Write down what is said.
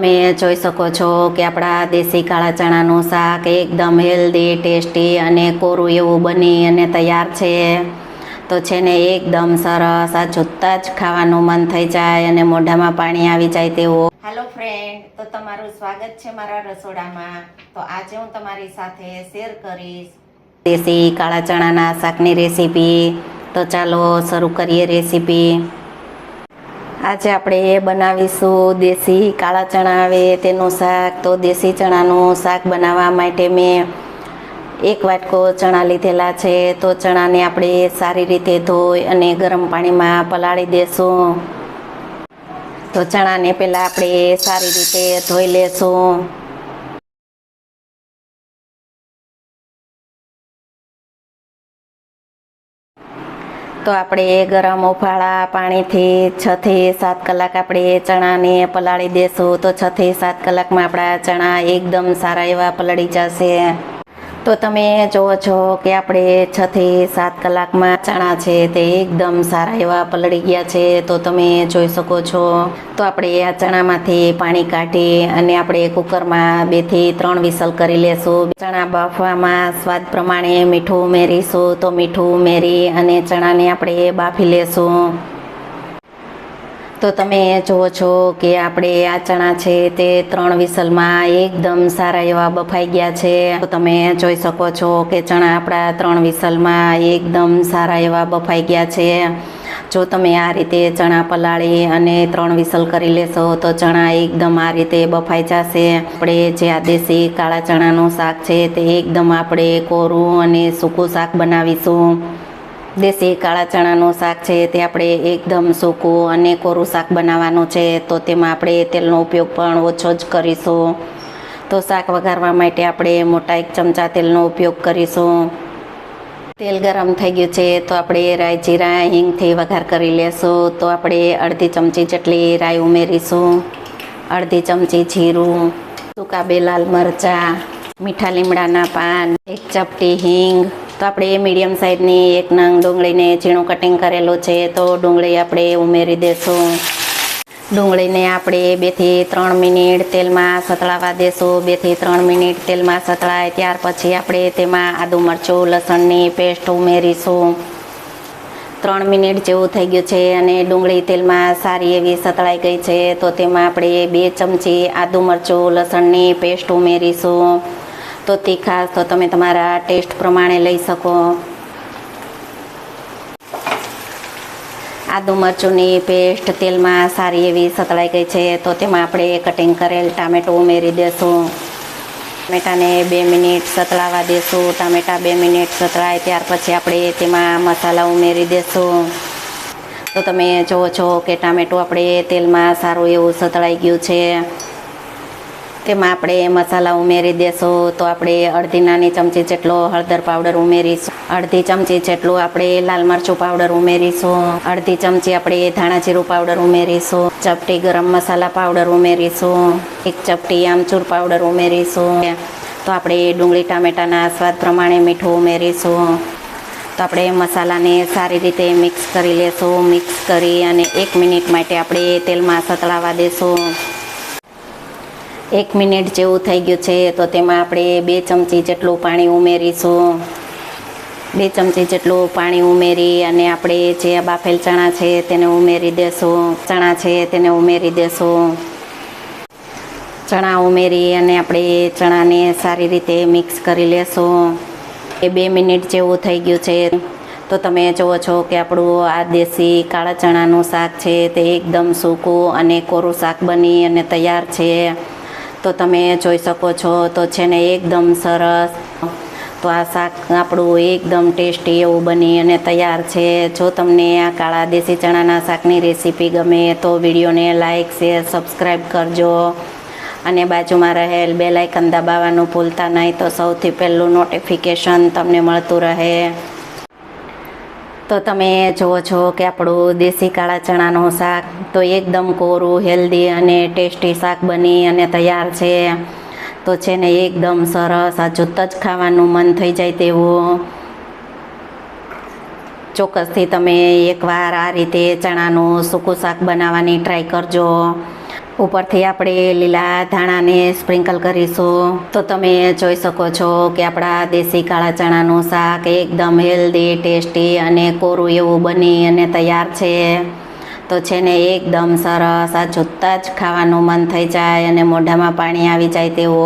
તમે જોઈ શકો છો કે આપણા દેશી કાળા ચણાનું શાક એકદમ હેલ્ધી, ટેસ્ટી અને કોરું એવું બની અને તૈયાર છે. તો છે ને એકદમ સરસ, આ જોતાં જ ખાવાનું મન થઈ જાય અને મોઢામાં પાણી આવી જાય તેવો. હેલો ફ્રેન્ડ, તો તમારું સ્વાગત છે મારા રસોડામાં. તો આજે હું તમારી સાથે શેર કરીશ દેશી કાળા ચણાના શાકની રેસીપી. તો ચાલો શરૂ કરીએ રેસીપી. આજે આપણે બનાવીશું દેશી કાળા ચણા આવે તેનું શાક. તો દેશી ચણાનું શાક બનાવવા માટે મેં 1 વાટકો ચણા લીધેલા છે. તો ચણાને આપણે સારી રીતે ધોઈ અને ગરમ પાણીમાં પલાળી દેશું. તો ચણાને પહેલાં આપણે સારી રીતે ધોઈ લેશું. તો આપણે ગરમ ઉફાળા પાણીથી 6 થી 7 કલાક આપણે ચણાને પલાળી દેશું. તો 6 થી 7 કલાકમાં આપણા ચણા એકદમ સારા એવા પલળી જશે. તો તમે જુઓ છો કે આપણે 6 થી 7 કલાકમાં ચણા છે તે એકદમ સારા એવા પલળી ગયા છે. તો તમે જોઈ શકો છો. તો આપણે આ ચણામાંથી પાણી કાઢી અને આપણે કુકરમાં 2 થી 3 વિસલ કરી લેશું. ચણા બાફવામાં સ્વાદ પ્રમાણે મીઠું ઉમેરીશું. તો મીઠું ઉમેરી અને ચણાને આપણે બાફી લેશું. તો તમે જુઓ છો કે આપણે આ ચણા છે તે 3 વિસલમાં એકદમ સારા એવા બફાઈ ગયા છે. તો તમે જોઈ શકો છો કે ચણા આપણા 3 વિસલમાં એકદમ સારા એવા બફાઈ ગયા છે. જો તમે આ રીતે ચણા પલાળી અને 3 વિસલ કરી લેશો તો ચણા એકદમ આ રીતે બફાઈ જશે. આપણે જે આ દેશી કાળા ચણાનું શાક છે તે એકદમ આપણે કોરું અને સૂકું શાક બનાવીશું. દેશી કાળા ચણાનું શાક છે તે આપણે એકદમ સૂકું અને કોરું શાક બનાવવાનું છે. તો તેમાં આપણે તેલનો ઉપયોગ પણ ઓછો જ કરીશું. તો શાક વઘારવા માટે આપણે મોટા 1 ચમચા તેલનો ઉપયોગ કરીશું. તેલ ગરમ થઈ ગયું છે તો આપણે રાઈ, જીરા, હિંગથી વઘાર કરી લેશું. તો આપણે અડધી ચમચી જેટલી રાઈ ઉમેરીશું, અડધી ચમચી જીરું, સૂકા 2 લાલ મરચાં, મીઠા લીમડાના પાન, 1 ચપટી હિંગ. તો આપણે મીડિયમ સાઈઝની 1 નંગ ડુંગળીને ઝીણું કટિંગ કરેલું છે. તો ડુંગળી આપણે ઉમેરી દેશું. ડુંગળીને આપણે 2 થી 3 મિનિટ તેલમાં સતળાવા દેશું. 2 થી 3 મિનિટ તેલમાં સતળાય ત્યાર પછી આપણે તેમાં આદું, મરચું, લસણની પેસ્ટ ઉમેરીશું. 3 મિનિટ જેવું થઈ ગયું છે અને ડુંગળી તેલમાં સારી એવી સતળાઈ ગઈ છે. તો તેમાં આપણે 2 ચમચી આદું, મરચું, લસણની પેસ્ટ ઉમેરીશું. તો તીખાશ તો તમે તમારા ટેસ્ટ પ્રમાણે લઈ શકો. આદુ મરચુંની પેસ્ટ તેલમાં સારી એવી સતળાઈ ગઈ છે. તો તેમાં આપણે કટિંગ કરેલ ટામેટું ઉમેરી દેશું. ટામેટાને 2 મિનિટ સતળાવા દેશું. ટામેટા 2 મિનિટ સતળાય ત્યાર પછી આપણે તેમાં મસાલા ઉમેરી દેશું. તો તમે જુઓ છો કે ટામેટું આપણે તેલમાં સારું એવું સતળાઈ ગયું છે. તેમાં આપણે મસાલા ઉમેરી દેશું. તો આપણે અડધી નાની ચમચી જેટલો હળદર પાવડર ઉમેરીશું, અડધી ચમચી જેટલું આપણે લાલ મરચું પાવડર ઉમેરીશું, અડધી ચમચી આપણે ધાણા જીરું પાવડર ઉમેરીશું, ચપટી ગરમ મસાલા પાવડર ઉમેરીશું, 1 ચપટી આમચૂર પાવડર ઉમેરીશું. તો આપણે ડુંગળી ટામેટાના સ્વાદ પ્રમાણે મીઠું ઉમેરીશું. તો આપણે મસાલાને સારી રીતે મિક્સ કરી લેશું. મિક્સ કરી અને 1 મિનિટ માટે આપણે તેલમાં સતળાવા દેશું. 1 મિનિટ જેવું થઈ ગયું છે. તો તેમાં આપણે 2 ચમચી જેટલું પાણી ઉમેરીશું. 2 ચમચી જેટલું પાણી ઉમેરી અને આપણે જે બાફેલ ચણા છે તેને ઉમેરી દેશું. ચણા ઉમેરી અને આપણે ચણાને સારી રીતે મિક્સ કરી લેશું. 2 મિનિટ જેવું થઈ ગયું છે. તો તમે જુઓ છો કે આપણું આ દેશી કાળા ચણાનું શાક છે તે એકદમ સૂકું અને કોરું શાક બની અને તૈયાર છે. તો તમે જોઈ શકો છો. તો છે ને એકદમ સરસ. તો આ શાક આપણું એકદમ ટેસ્ટી એવું બની અને તૈયાર છે. જો તમને આ કાળા દેશી ચણાના શાકની રેસીપી ગમે તો વિડીયોને લાઇક, શેર, સબસ્ક્રાઈબ કરજો અને બાજુમાં રહેલ બેલ આઇકન દબાવવાનું ભૂલતા નહીં. તો સૌથી પહેલું નોટિફિકેશન તમને મળતું રહે. તો તમે જુઓ છો કે આપણું દેશી કાળા ચણાનું શાક તો એકદમ કોરું, હેલ્ધી અને ટેસ્ટી શાક બની અને તૈયાર છે. તો છે ને એકદમ સરસ, આ જોતાં જ ખાવાનું મન થઈ જાય તેવું. ચોક્કસથી તમે એકવાર આ રીતે ચણાનું સૂકું શાક બનાવવાની ટ્રાય કરજો. ઉપરથી આપણે લીલા ધાણાને સ્પ્રિંકલ કરીશું. તો તમે જોઈ શકો છો કે આપણા દેશી કાળા ચણાનું શાક એકદમ હેલ્ધી, ટેસ્ટી અને કોરું એવું બની અને તૈયાર છે. તો છે ને એકદમ સરસ, આ જોતાં જ ખાવાનું મન થઈ જાય અને મોઢામાં પાણી આવી જાય તેવો